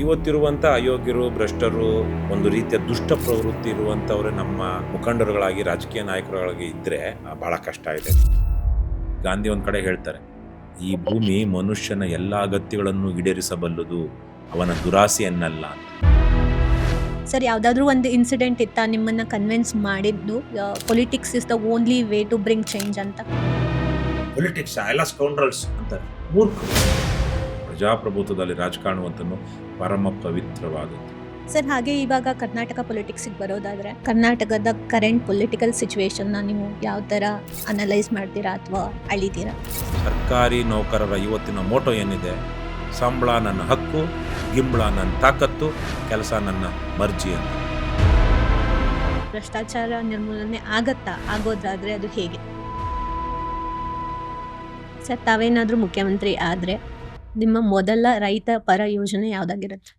ಇವತ್ತಿರುವಂಥ ಅಯೋಗ್ಯರು, ಭ್ರಷ್ಟರು, ಒಂದು ರೀತಿಯ ದುಷ್ಟ ಪ್ರವೃತ್ತಿ ಇರುವಂಥವ್ರೆ ನಮ್ಮ ಮುಖಂಡರುಗಳಾಗಿ, ರಾಜಕೀಯ ನಾಯಕರುಗಳಾಗಿ ಇದ್ದರೆ ಭಾಳ ಕಷ್ಟ ಇದೆ. ಗಾಂಧಿ ಒಂದು ಕಡೆ ಹೇಳ್ತಾರೆ, ಈ ಭೂಮಿ ಮನುಷ್ಯನ ಎಲ್ಲ ಅಗತ್ಯಗಳನ್ನು ಈಡೇರಿಸಬಲ್ಲದು, ಅವನ ದುರಾಸೆಯನ್ನಲ್ಲ ಅಂತ. ಸರ್, ಯಾವುದಾದ್ರೂ ಒಂದು ಇನ್ಸಿಡೆಂಟ್ ಇತ್ತಾ ನಿಮ್ಮನ್ನ ಕನ್ವಿನ್ಸ್ ಮಾಡಿದ್ದು politics is the only way to bring change ಅಂತ? ಪೊಲಿಟಿಕ್ಸ್ ಎಲ್ಲ ಸ್ಕೌಂಡ್ರಲ್ಸ್ ಅಂತಾರೆ, ಮೂರ್ಖರು. ಪ್ರಜಾಪ್ರಭುತ್ವದಲ್ಲಿ ರಾಜಕಾರಣವಂತನು ಪರಮ ಪವಿತ್ರವಾದದ್ದು. ಸರ್, ಹಾಗೆ ಇವಾಗ ಕರ್ನಾಟಕ ಪೊಲಿಟಿಕ್ಸಿಗೆ ಬರೋದಾದ್ರೆ ಕರ್ನಾಟಕದ ಕರೆಂಟ್ ಪೊಲಿಟಿಕಲ್ ಸಿಚುವೇಶನ್ನ ನೀವು ಯಾವ ಥರ ಅನಲೈಸ್ ಮಾಡ್ತೀರಾ ಅಥವಾ ಅಳಿತೀರಾ? ಸರ್ಕಾರಿ ನೌಕರರ ಇವತ್ತಿನ ಮೋಟೋ ಏನಿದೆ, ಸಂಬಳ ನನ್ನ ಹಕ್ಕು, ಗಿಂಬಳ ನನ್ನ ತಾಕತ್ತು, ಕೆಲಸ ನನ್ನ ಮರ್ಜಿ ಅಂತ. ಭ್ರಷ್ಟಾಚಾರ ನಿರ್ಮೂಲನೆ ಆಗೋದಾದ್ರೆ ಅದು ಹೇಗೆ? ಸರ್, ತಾವೇನಾದರೂ ಮುಖ್ಯಮಂತ್ರಿ ಆದರೆ ನಿಮ್ಮ ಮೊದಲ ರೈತ ಪರ ಯೋಜನೆ ಯಾವುದಾಗಿರುತ್ತೆ?